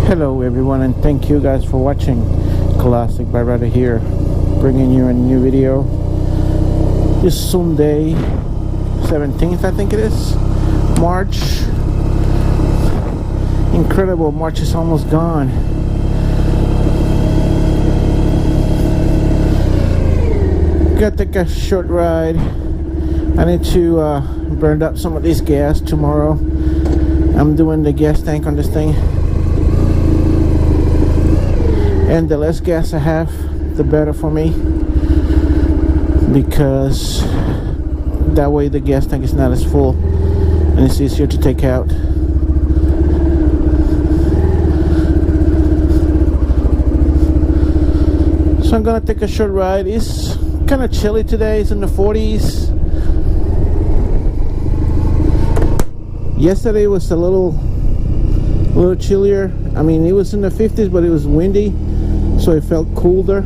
Hello everyone, and thank you guys for watching. Classic by Ryder here, bringing you a new video. This Sunday 17th, I think it is, March. Incredible, March is almost gone. Gotta take a short ride. I need to burn up some of this gas tomorrow. I'm doing the gas tank on this thing, and the less gas I have, the better for me, because that way the gas tank is not as full and it's easier to take out. So I'm gonna take a short ride. It's kind of chilly today. It's in the 40s. Yesterday was a little chillier. I mean, it was in the 50s, but it was windy, so it felt colder.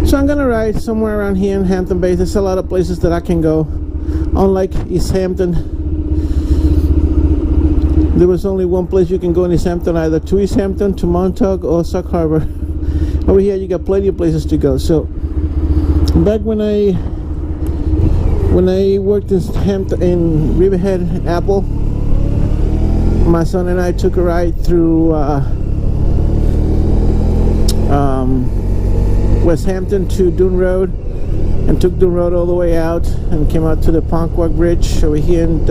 So I'm gonna ride somewhere around here in Hampton Bay. There's a lot of places that I can go. Unlike East Hampton, there was only one place you can go in East Hampton, either to East Hampton, to Montauk, or Sauk Harbor. Over here you got plenty of places to go. So back when I worked in Hampton, in Riverhead, Apple, my son and I took a ride through West Hampton to Dune Road, and took Dune Road all the way out and came out to the Ponquag Bridge over here in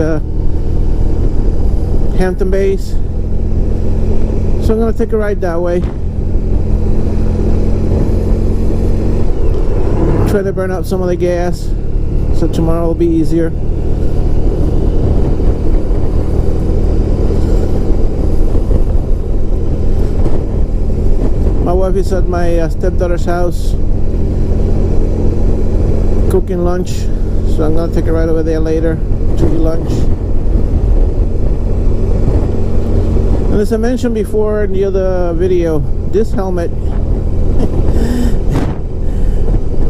Hampton Bays. So I'm gonna take a ride that way. Try to burn up some of the gas, so tomorrow will be easier. My wife is at my stepdaughter's house cooking lunch, so I'm gonna take a ride over there later to eat lunch. And as I mentioned before in the other video, this helmet,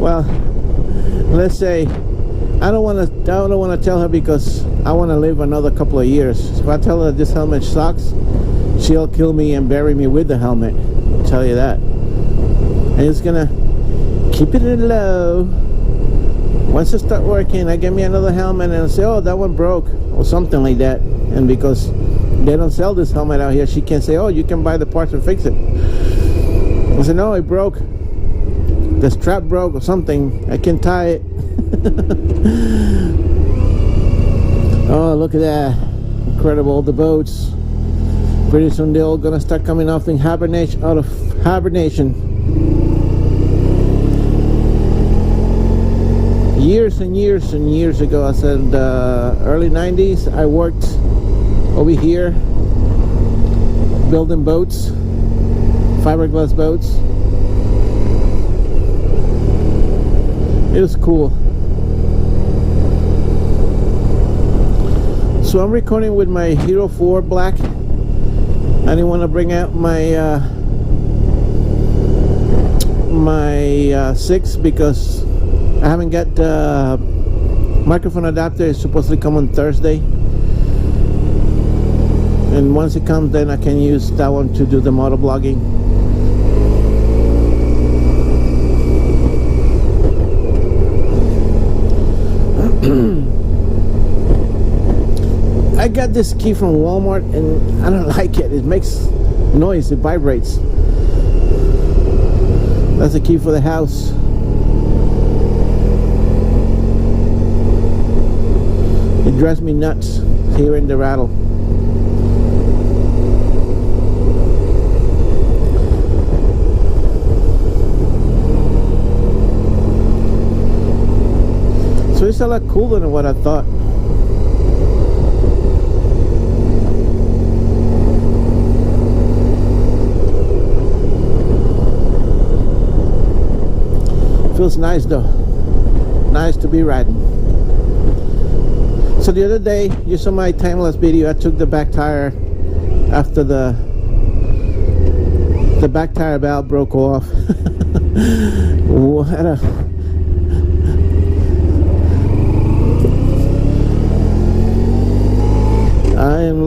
well, let's say I don't want to tell her, because I want to live another couple of years. If I tell her this helmet sucks, she'll kill me and bury me with the helmet. I'll tell you that. And it's gonna keep it low. Once it start working, I get me another helmet and I'll say, oh, that one broke, or something like that. And because they don't sell this helmet out here, she can't say, oh, you can buy the parts and fix it. I said, no, it broke. The strap broke or something. I can tie it. Oh, look at that. Incredible, the boats. Pretty soon they're all gonna start coming off in hibernation, out of hibernation. Years and years and years ago, I said early 90s, I worked over here building boats, fiberglass boats. It was cool. So I'm recording with my Hero 4 Black. I didn't want to bring out my 6 because I haven't got the microphone adapter. It's supposed to come on Thursday, and once it comes, then I can use that one to do the motor blogging. I got this key from Walmart and I don't like it. It makes noise, it vibrates. That's the key for the house. It drives me nuts hearing the rattle. So it's a lot cooler than what I thought. Feels nice though. Nice to be riding. So the other day, you saw my time-lapse video. I took the back tire after the back tire valve broke off.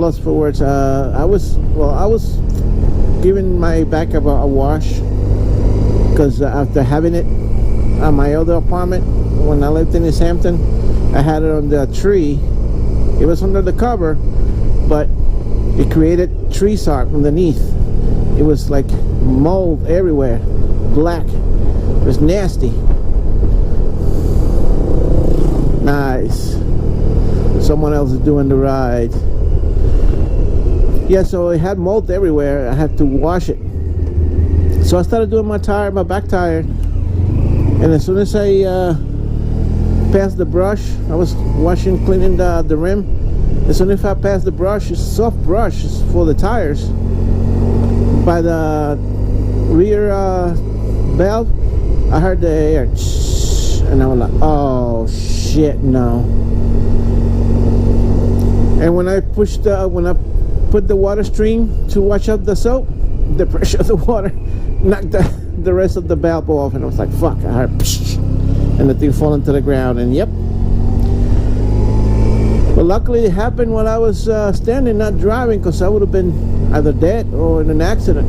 lost for words. I was giving my back a wash because after having it on my other apartment when I lived in East Hampton, I had it on the tree. It was under the cover, but it created tree sark underneath. It was like mold everywhere, black. It was nasty. Nice. Someone else is doing the ride. Yeah, so it had mold everywhere. I had to wash it. So I started doing my back tire, and as soon as I passed the brush, I was cleaning the rim. As soon as I passed the brush, it's soft brush for the tires, by the rear valve, I heard the air, and I was like, oh shit, no. And when I put the water stream to wash out the soap, the pressure of the water knocked the rest of the valve off, and I was like, fuck. I heard and the thing fall into the ground, and yep. But luckily it happened while I was standing, not driving, because I would have been either dead or in an accident.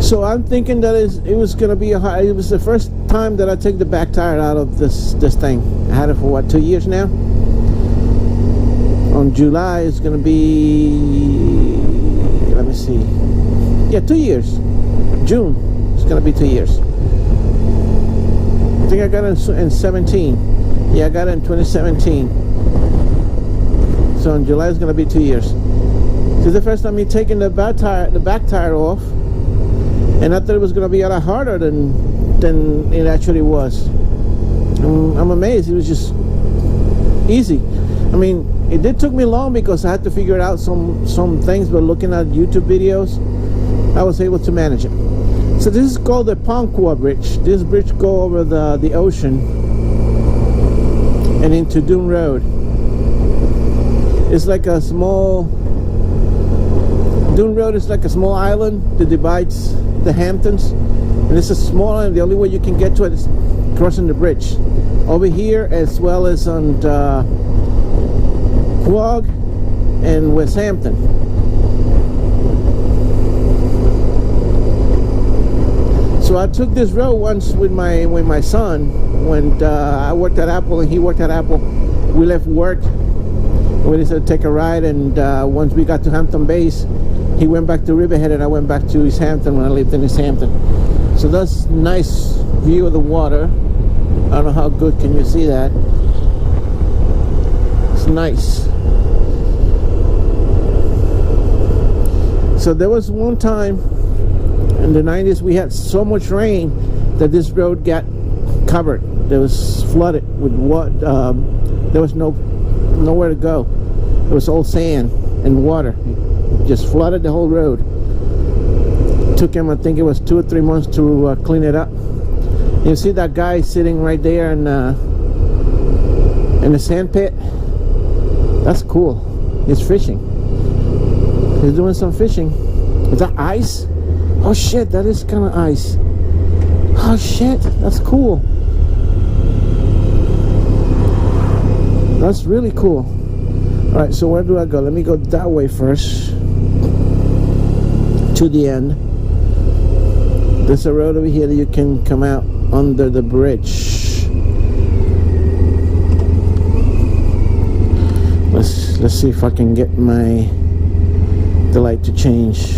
So I'm thinking that it was going to be it was the first time that I take the back tire out of this thing. I had it for what, 2 years now? On July it's going to be, let me see, yeah, 2 years. June it's going to be 2 years. I think I got it in 17. Yeah, I got it in 2017. So in July it's going to be 2 years. This is the first time me taking the back tire off, and I thought it was going to be a lot harder than it actually was. I'm amazed. It was just easy. I mean, it did took me long because I had to figure out some things, but looking at YouTube videos, I was able to manage it. So this is called the Ponqua Bridge. This bridge go over the ocean and into Dune Road. It's like a small, Dune Road is like a small island that divides the Hamptons, and it's a small island. The only way you can get to it is crossing the bridge over here, as well as on Quogue and West Hampton. So I took this road once with my son when I worked at Apple and he worked at Apple. We left work and we decided to take a ride, and once we got to Hampton Base, he went back to Riverhead and I went back to East Hampton when I lived in East Hampton. So that's a nice view of the water. I don't know how good can you see that. It's nice. So there was one time in the 90s we had so much rain that this road got covered. It was flooded with what there was nowhere to go. It was all sand and water. It just flooded the whole road. Took him, I think it was 2 or 3 months to clean it up. You see that guy sitting right there in the sand pit? That's cool. He's fishing. He's doing some fishing. Is that ice? Oh shit, that is kind of ice. Oh shit, that's cool. That's really cool. Alright, so where do I go? Let me go that way first to the end. There's a road over here that you can come out under the bridge. Let's see if I can get the light to change.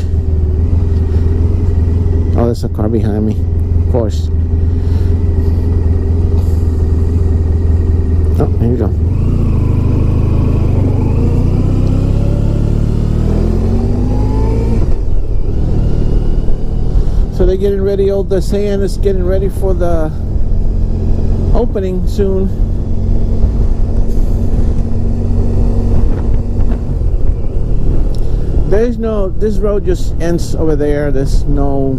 Oh, there's a car behind me, of course. Oh, here you go. So they're getting ready, all the sand is getting ready for the opening soon. This road just ends over there. There's no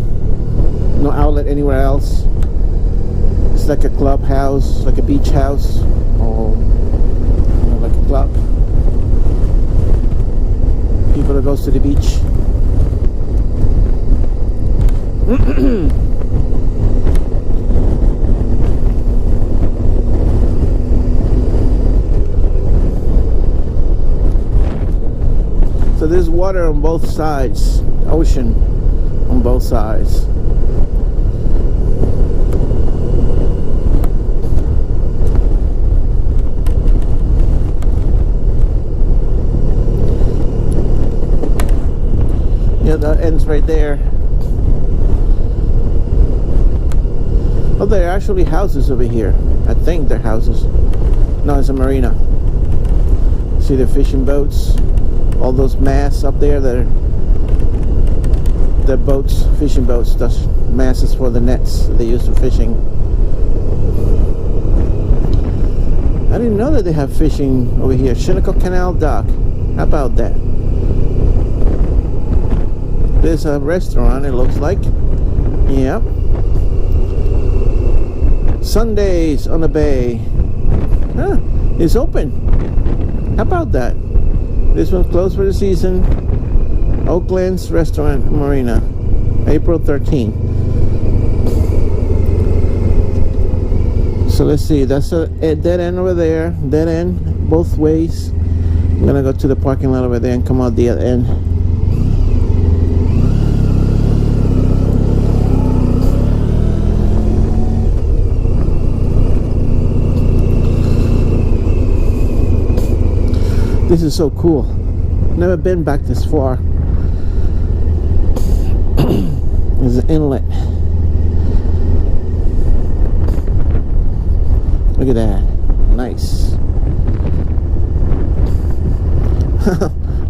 outlet anywhere else. It's like a clubhouse, like a beach house, or like a club. People that goes to the beach. there's water on both sides, ocean on both sides. Yeah, that ends right there. Oh, there are actually houses over here. I think they're houses. No, it's a marina. See the fishing boats? All those masts up there that are the boats, fishing boats. That's masts for the nets that they use for fishing. I didn't know that they have fishing over here. Shinnecock Canal Dock. How about that? There's a restaurant, it looks like. Yep. Sundays on the bay. Huh, it's open. How about that? This one's closed for the season. Oakland's Restaurant Marina, April 13th. So let's see, that's a dead end over there. Dead end both ways. I'm gonna go to the parking lot over there and come out the other end. This is so cool. Never been back this far. There's an inlet. Look at that. Nice.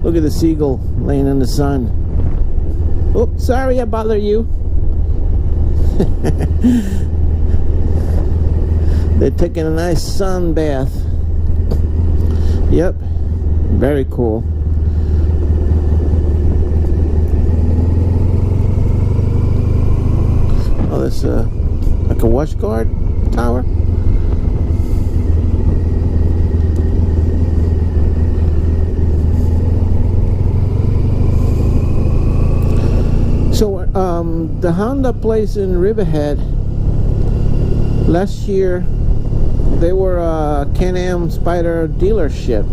Look at the seagull laying in the sun. Oops, sorry I bothered you. They're taking a nice sun bath. Yep. Very cool. Oh, that's like a watch guard tower. So the Honda place in Riverhead last year, they were a Can-Am Spyder dealership.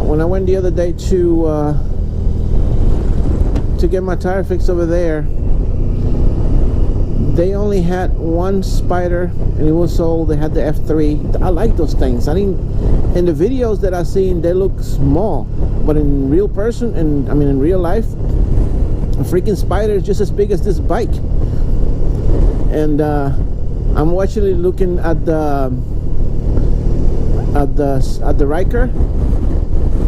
When I went the other day to get my tire fixed over there, they only had one Spyder and it was sold. They had the F3. I like those things. In the videos that I've seen, they look small, but in real person, and I mean in real life, a freaking Spyder is just as big as this bike. And I'm actually looking at the Ryker,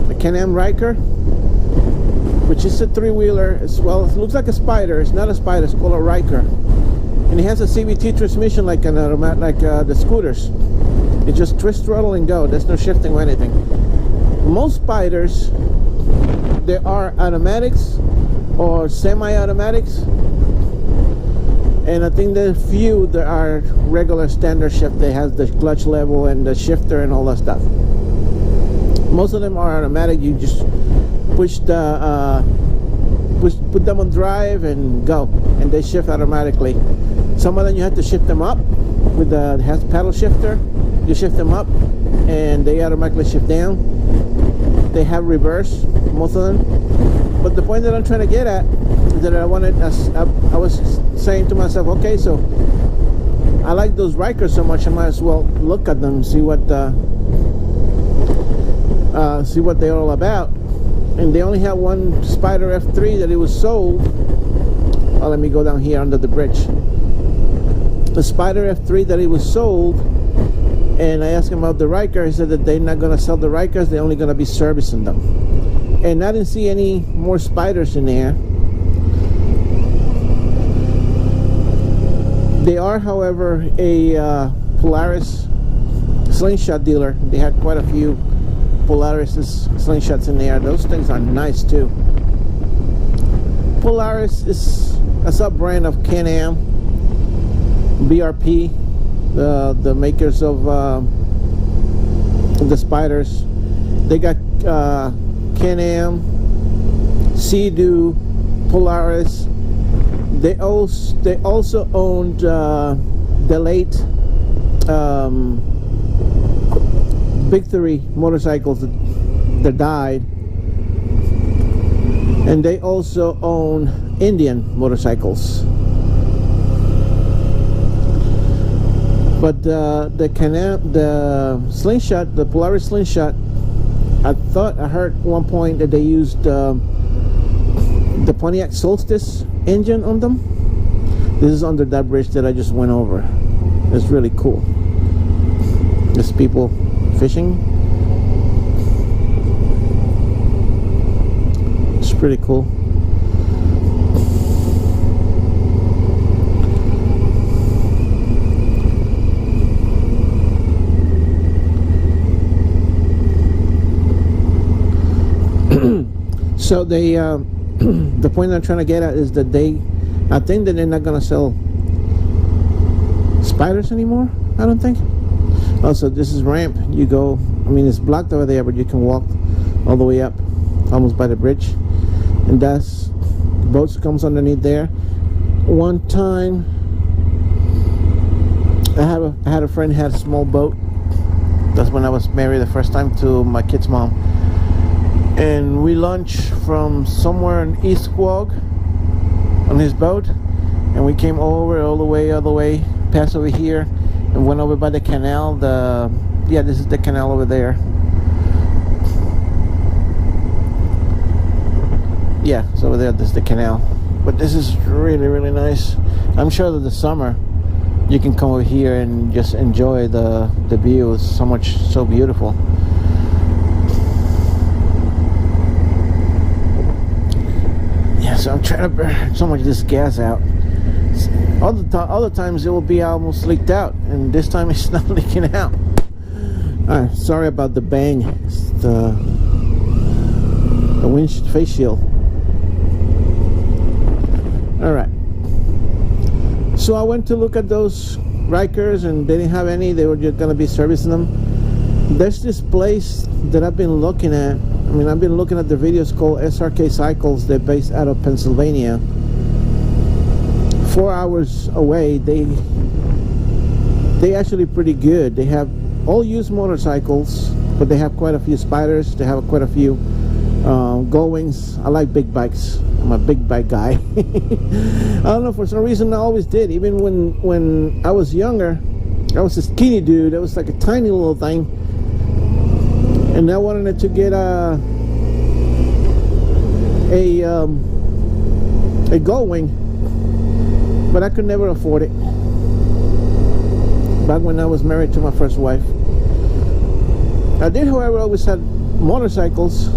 the Can-Am Ryker, which is a three-wheeler as well. It looks like a Spyder. It's not a Spyder. It's called a Ryker, and it has a CVT transmission like an automatic, like the scooters. It just twist throttle and go. There's no shifting or anything. Most Spyders, there are automatics or semi-automatics, and I think there are few that are regular standard shift. They have the clutch level and the shifter and all that stuff. Most of them are automatic. You just push the put them on drive and go, and they shift automatically. Some of them you have to shift them up with the paddle shifter. You shift them up and they automatically shift down. They have reverse, most of them. But the point that I'm trying to get at is that I was saying to myself, okay, so I like those Rikers so much, I might as well look at them, see what they're all about. And they only had one Spyder F3 that it was sold. Oh, let me go down here under the bridge. The Spyder F3 that it was sold, and I asked him about the Ryker. He said that they're not going to sell the Rykers, they're only going to be servicing them. And I didn't see any more Spyders in there. They are, however, a Polaris slingshot dealer. They had quite a few Polaris slingshots in there. Those things are nice too. Polaris is a sub-brand of Can-Am, BRP, the makers of the Spyders. They got Can-Am, Sea-Doo, Polaris. They also owned the late Big Three motorcycles that died. And they also own Indian motorcycles. But the Slingshot, the Polaris Slingshot, I thought I heard at one point that they used the Pontiac Solstice engine on them. This is under that bridge that I just went over. It's really cool. There's people fishing. It's pretty cool. So they the point I'm trying to get at is that I think that they're not gonna sell spiders anymore. I don't think. Also, this is ramp. You go, I mean, it's blocked over there, but you can walk all the way up, almost by the bridge. And that's boats comes underneath there. One time, I had a friend who had a small boat. That's when I was married the first time to my kid's mom. And we launched from somewhere in East Quogue on his boat, and we came over all the way, passed over here, and went over by the canal. This is the canal over there. Yeah, it's over there. This is the canal. But this is really, really nice. I'm sure that the summer you can come over here and just enjoy the view. It's so beautiful. So I'm trying to burn so much of this gas out. Other times it will be almost leaked out, and this time it's not leaking out. Alright, sorry about the bang. It's the windshield face shield. Alright. So I went to look at those Rikers, and they didn't have any. They were just going to be servicing them. There's this place that I've been looking at. I mean, I've been looking at the videos called SRK Cycles. They're based out of Pennsylvania. 4 hours away. They actually pretty good. They have all used motorcycles, but they have quite a few spiders. They have quite a few Gullwings. I like big bikes. I'm a big bike guy. I don't know, for some reason I always did. Even when I was younger, I was a skinny dude. I was like a tiny little thing. And I wanted to get a Gullwing, but I could never afford it. Back when I was married to my first wife, I did, however, always had motorcycles.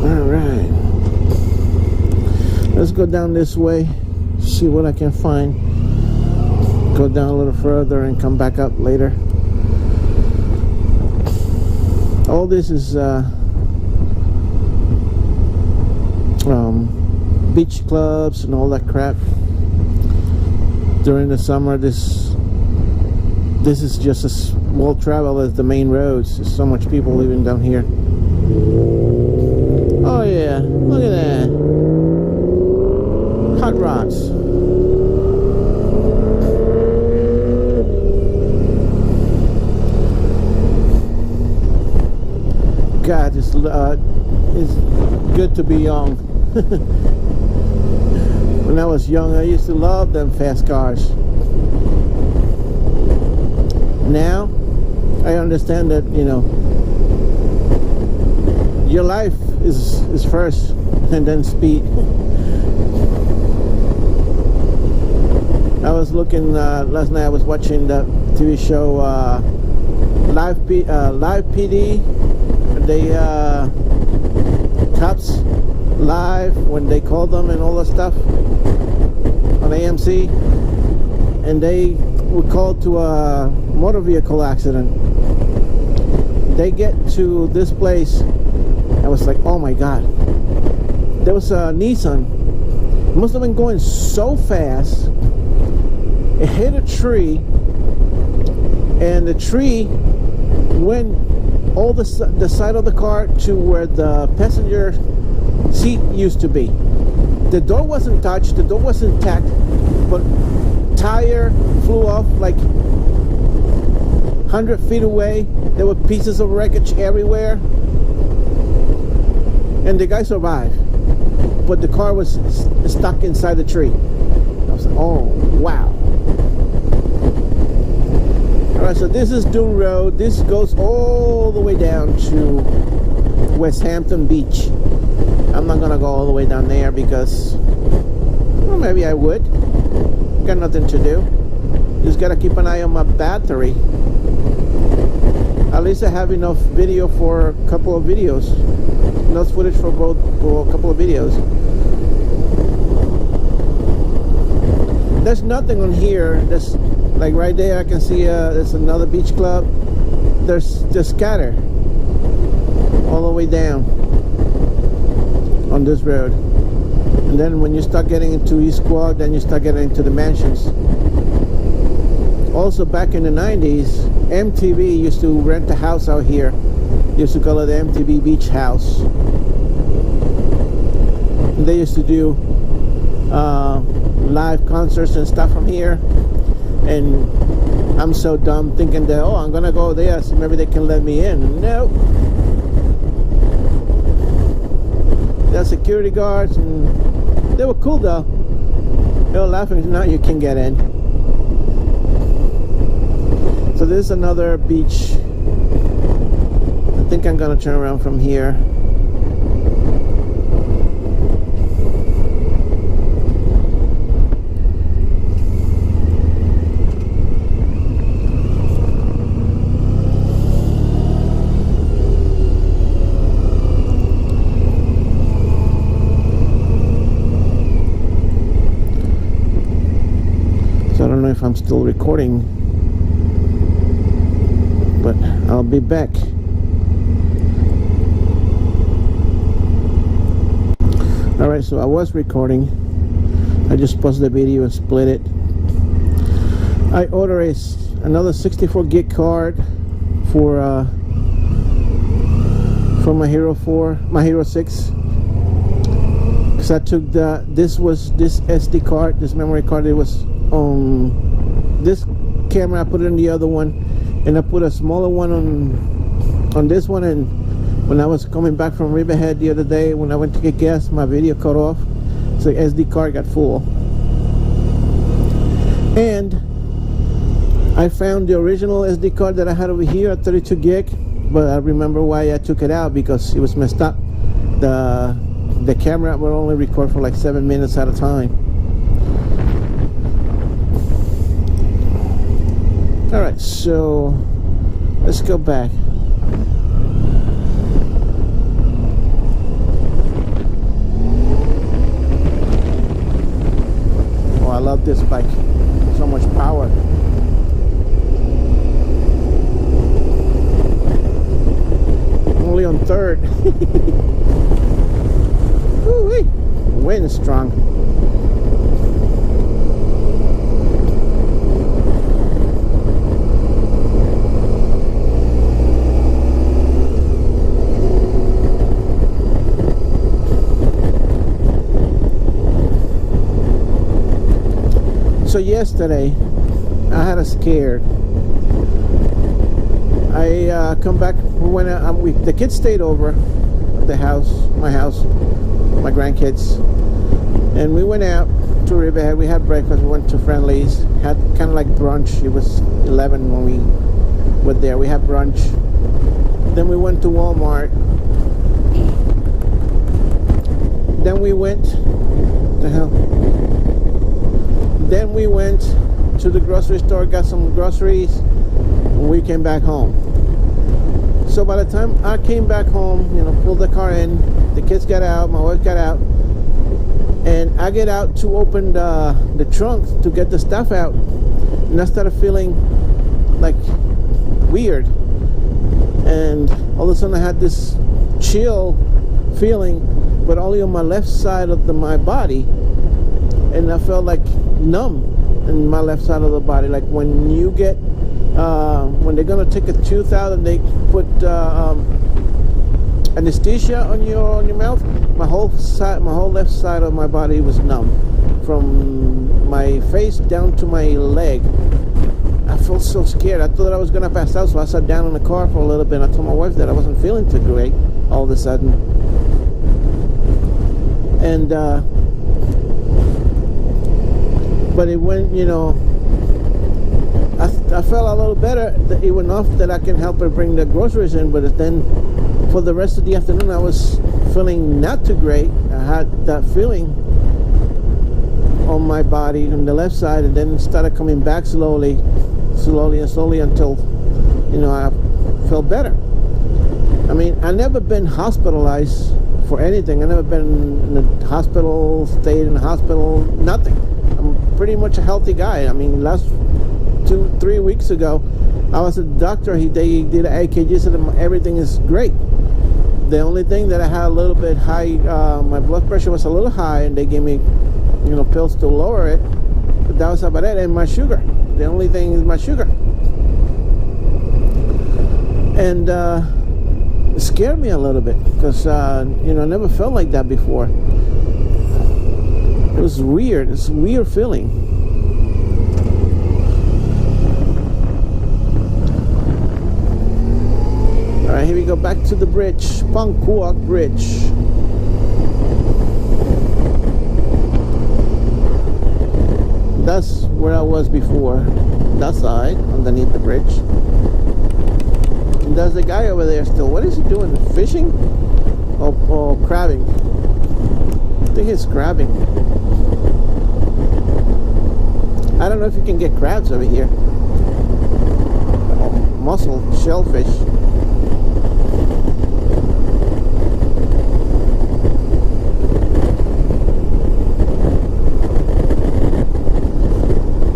All right, let's go down this way, see what I can find. Go down a little further and come back up later. All this is beach clubs and all that crap. During the summer, this is just as well traveled as the main roads. There's so much people living down here. Oh yeah, look at that. Hot rods. God, it's good to be young. When I was young, I used to love them fast cars. Now, I understand that, you know, your life is first, and then speed. I was looking last night. I was watching the TV show Live PD. They cops live when they call them and all that stuff on AMC, and they were called to a motor vehicle accident. They get to this place, I was like, oh my god. There was a Nissan. It must have been going so fast. It hit a tree, and the tree went all the side of the car to where the passenger seat used to be. The door wasn't touched, the door was intact, but tire flew off like 100 feet away. There were pieces of wreckage everywhere, and the guy survived, but the car was stuck inside the tree. I was like, oh wow. Alright, so this is Dune Road. This goes all the way down to West Hampton Beach. I'm not gonna go all the way down there because, well, maybe I would. Got nothing to do. Just gotta keep an eye on my battery. At least I have enough video for a couple of videos. Enough footage for a couple of videos. There's nothing on here. There's, like right there, I can see there's another beach club. There's scatter all the way down on this road. And then when you start getting into East Quad, then you start getting into the mansions. Also, back in the 90s, MTV used to rent a house out here. They used to call it the MTV Beach House. And they used to do live concerts and stuff from here. And I'm so dumb thinking that, oh, I'm gonna go there, so maybe they can let me in. No. They're security guards, and they were cool though. They were laughing. Now you can get in. So this is another beach. I think I'm gonna turn around from here. I don't know if I'm still recording, but I'll be back. Alright, so I was recording. I just paused the video and split it. I ordered another 64 gig card for my Hero 4, my Hero 6. Because I took this SD card, this memory card. It was this camera. I put it in the other one, and I put a smaller one on this one. And when I was coming back from Riverhead the other day, when I went to get gas, my video cut off, so the SD card got full. And I found the original SD card that I had over here at 32 gig, but I remember why I took it out, because it was messed up. The camera will only record for like 7 minutes at a time. Alright, so let's go back. Oh, I love this bike. So much power. Only on third. Woo-wee. Wind is strong. So yesterday, I had a scare. I come back when the kids stayed over at the house, my grandkids, and we went out to Riverhead. We had breakfast. We went to Friendly's, had kind of like brunch. It was 11 when we were there. We had brunch. Then we went to Walmart. Then we went. The hell. Then we went to the grocery store, got some groceries, and we came back home. So by the time I came back home, pulled the car in, the kids got out, my wife got out, and I get out to open the trunk to get the stuff out, and I started feeling like weird, and all of a sudden I had this chill feeling, but only on my left side of my body, and I felt like numb in my left side of the body, like when you get when they're gonna take a tooth out and they put anesthesia on your mouth. My whole left side of my body was numb, from my face down to my leg. I felt so scared. I thought I was gonna pass out, so I sat down in the car for a little bit. I told my wife that I wasn't feeling too great all of a sudden. And but it went, you know, I felt a little better, even enough that I can help her bring the groceries in. But then for the rest of the afternoon I was feeling not too great. I had that feeling on my body on the left side, and then it started coming back slowly until, you know, I felt better. I mean, I never been hospitalized for anything. I never been in the hospital, stayed in the hospital, nothing. I'm pretty much a healthy guy. I mean, last 2-3 weeks ago, I was at the doctor. They did an EKG, said everything is great. The only thing that I had a little bit high, my blood pressure was a little high, and they gave me, you know, pills to lower it. But that was about it. And my sugar. The only thing is my sugar. And it scared me a little bit because, you know, I never felt like that before. It was weird. It's a weird feeling. Alright, here we go back to the bridge. Pangkuak Bridge. That's where I was before. That side, underneath the bridge. And there's a guy over there still. What is he doing? Fishing? Or crabbing? I think he's crabbing. I don't know if you can get crabs over here. Mussel, shellfish.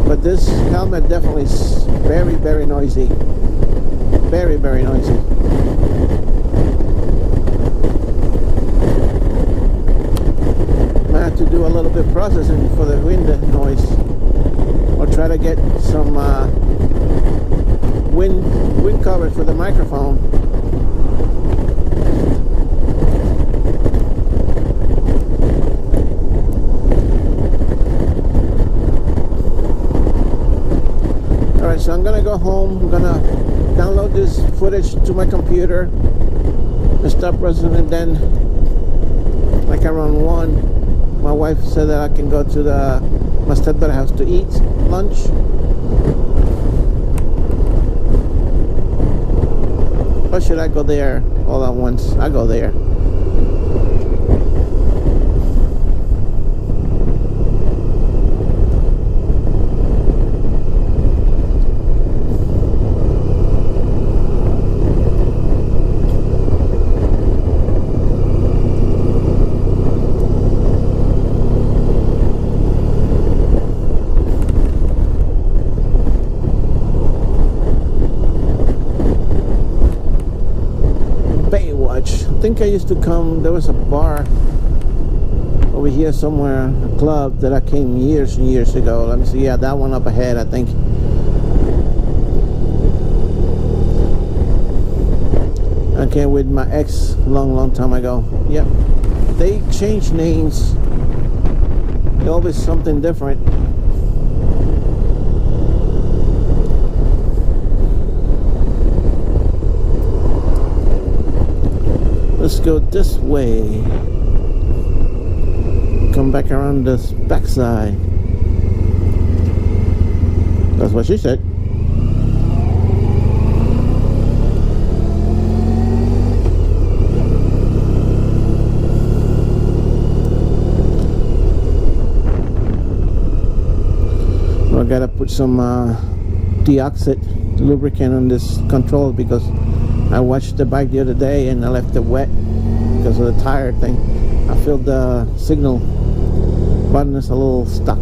But this helmet definitely is very, very noisy. Very, very noisy. I have to do a little bit of processing for the wind noise, or try to get some wind coverage for the microphone. Alright, so I'm gonna go home. I'm gonna download this footage to my computer and start processing it. Then, like around 1, my wife said that I can go to my stepdaughter's house to eat lunch. Or should I go there all at once? I go there. I think I used to come, there was a bar over here somewhere, a club that I came years and years ago. Let me see, yeah, that one up ahead, I think. I came with my ex long time ago. Yep, they change names. They're always something different. Let's go this way. Come back around this backside. That's what she said. Well, I gotta put some deoxit lubricant on this control because I watched the bike the other day and I left it wet because of the tire thing. I feel the signal button is a little stuck.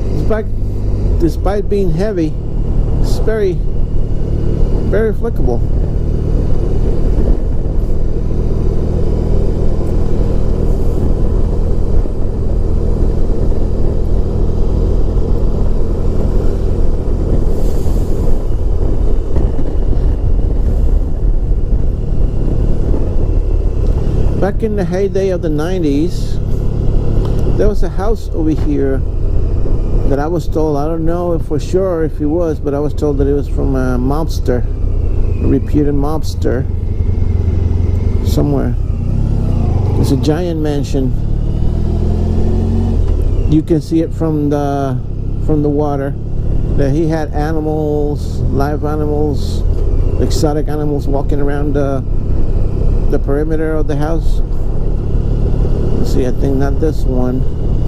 This bike, despite being heavy, it's very, very flexible. Back in the heyday of the 90s, there was a house over here that I was told, I don't know for sure if it was, but I was told that it was from a mobster, a reputed mobster somewhere. It's a giant mansion. You can see it from the water. That he had animals, live animals, exotic animals walking around the perimeter of the house. Let's see, I think not this one,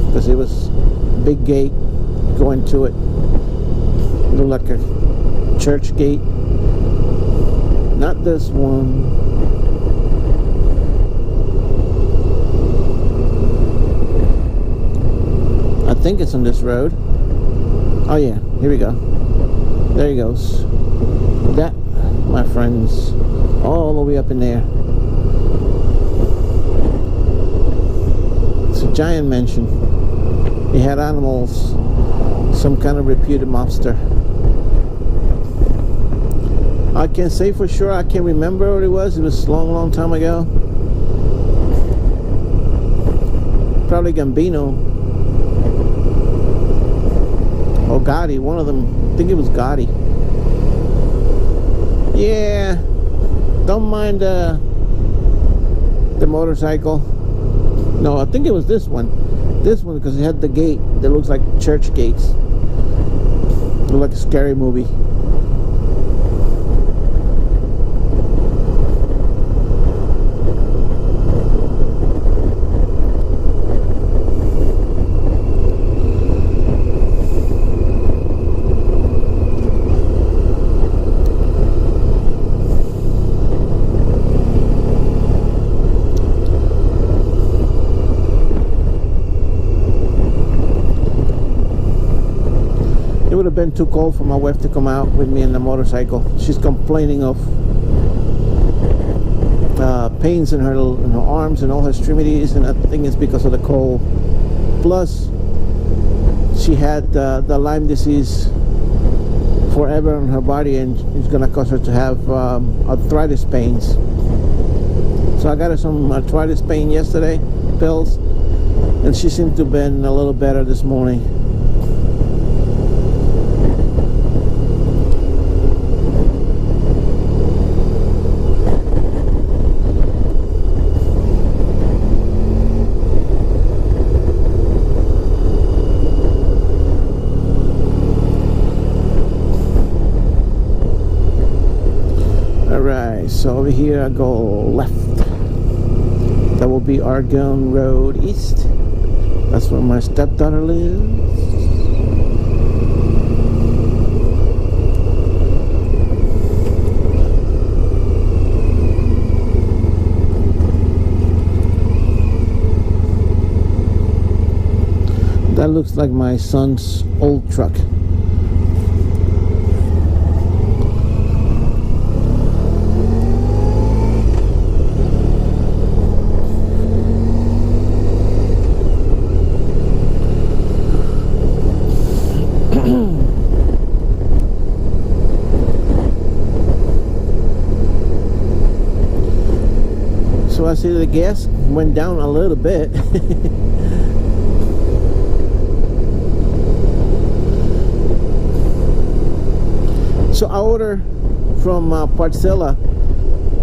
because it was a big gate going to it. It looked like a church gate. Not this one. I think it's on this road. Oh yeah, here we go. There he goes. That, my friends, all the way up in there. It's a giant mansion. He had animals, some kind of reputed mobster. I can't say for sure. I can't remember what it was. It was a long time ago. Probably Gambino or Gotti, one of them. I think it was Gotti. Yeah, don't mind the motorcycle. No, I think it was this one. This one, because it had the gate that looks like church gates. It looked like a scary movie. It would have been too cold for my wife to come out with me in the motorcycle. She's complaining of pains in her arms and all her extremities, and I think it's because of the cold. Plus, she had the Lyme disease forever on her body, and it's gonna cause her to have arthritis pains. So I got her some arthritis pain yesterday, pills, and she seemed to have been a little better this morning. So over here I go left. That will be Argonne Road East. That's where my stepdaughter lives. That looks like my son's old truck. So I see the gas went down a little bit. So I ordered from Partzilla.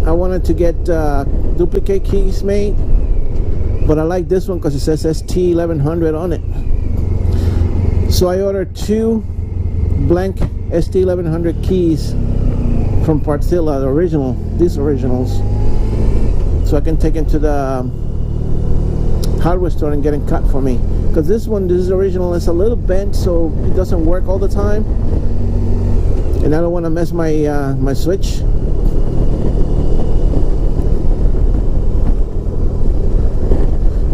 I wanted to get duplicate keys made, but I like this one because it says ST1100 on it. So I ordered 2 blank ST1100 keys from Partzilla, the original, these originals, so I can take them to the hardware store and get them cut for me. Because this original is a little bent, so it doesn't work all the time, and I don't want to mess my my switch.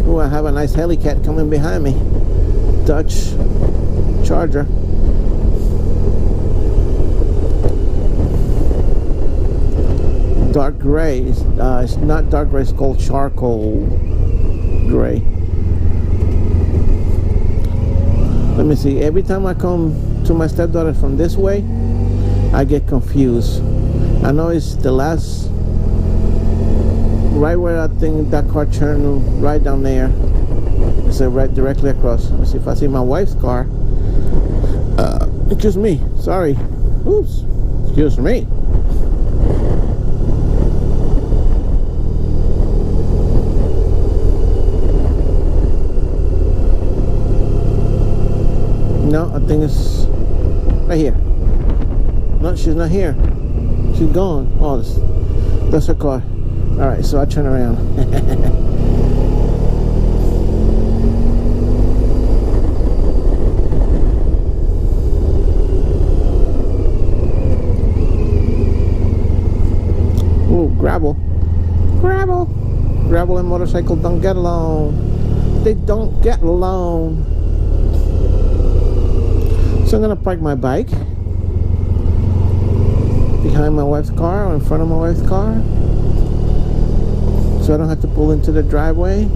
Oh, I have a nice Helicat coming behind me. Dutch Charger. Dark gray. It's not dark gray, it's called charcoal gray. Let me see. Every time I come to my stepdaughter from this way, I get confused. I know it's the last right where I think that car turned, right down there. It's right directly across. Let's see if I see my wife's car. Excuse me, sorry. Oops, excuse me. No, I think it's right here. No, she's not here. She's gone. Oh, that's her car. Alright, so I turn around. Ooh, gravel. Gravel. Gravel and motorcycle don't get along. They don't get along. So I'm gonna park my bike behind my wife's car or in front of my wife's car, so I don't have to pull into the driveway.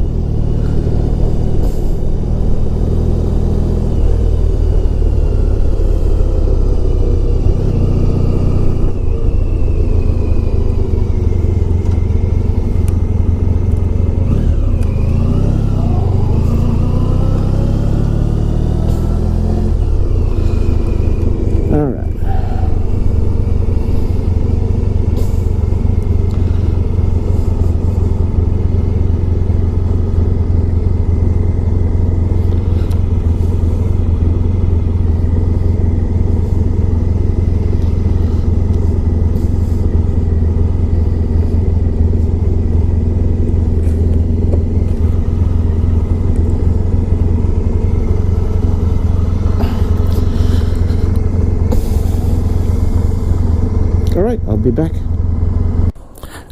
Alright, I'll be back.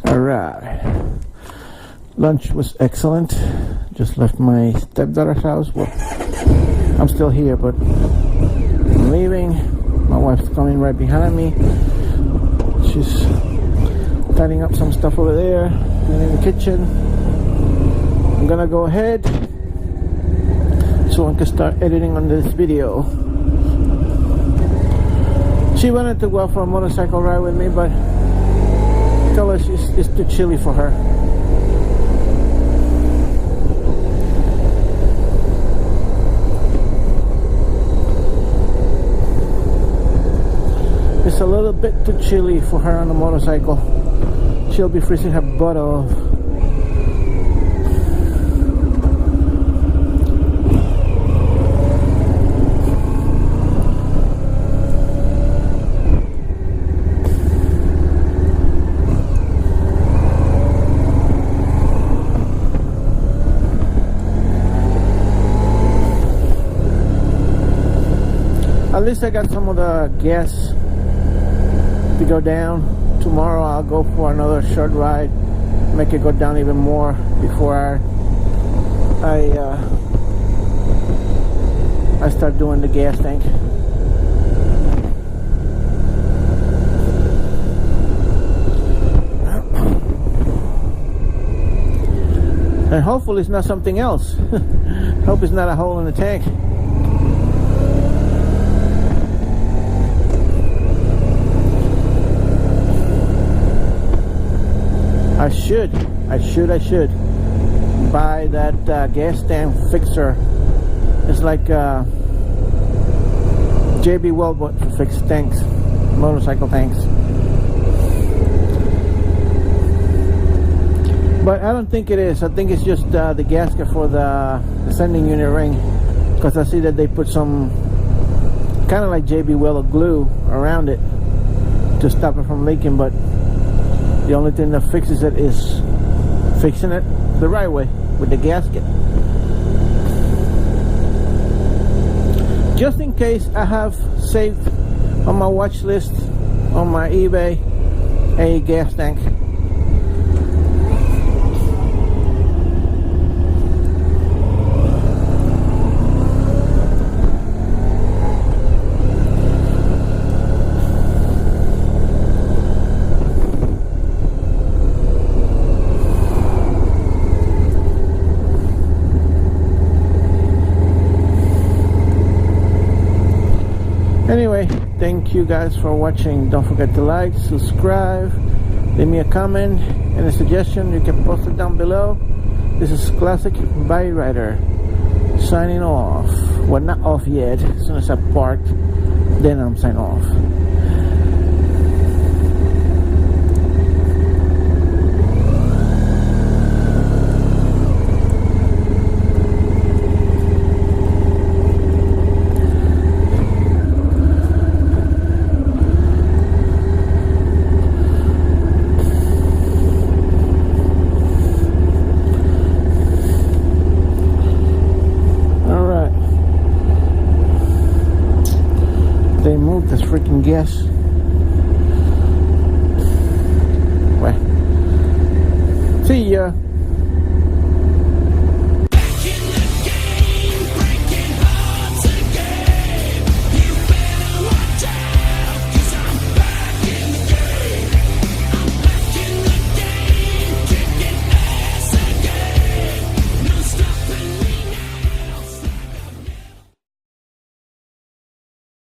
Alright. Lunch was excellent. Just left my stepdaughter's house. Well, I'm still here, but I'm leaving. My wife's coming right behind me. She's tidying up some stuff over there, in the kitchen. I'm gonna go ahead so I can start editing on this video. She wanted to go out for a motorcycle ride with me, but I tell her it's too chilly for her. It's a little bit too chilly for her on the motorcycle. She'll be freezing her butt off. At least I got some of the gas to go down. Tomorrow I'll go for another short ride, make it go down even more before I start doing the gas tank. And hopefully it's not something else. Hope it's not a hole in the tank. I should buy that gas tank fixer. It's like JB Wellboat for fixed tanks, motorcycle tanks. But I don't think it is. I think it's just the gasket for the sending unit ring, because I see that they put some kind of like JB Wellboat glue around it to stop it from leaking, but the only thing that fixes it is fixing it the right way with the gasket. Just in case, I have saved on my watch list on my eBay a gas tank. Anyway, thank you guys for watching. Don't forget to like, subscribe, Leave me a comment and a suggestion. You can post it down below. This is Classic Bike Rider signing off. Well, not off yet. As soon as I park, then I'm signing off. They moved this freaking gas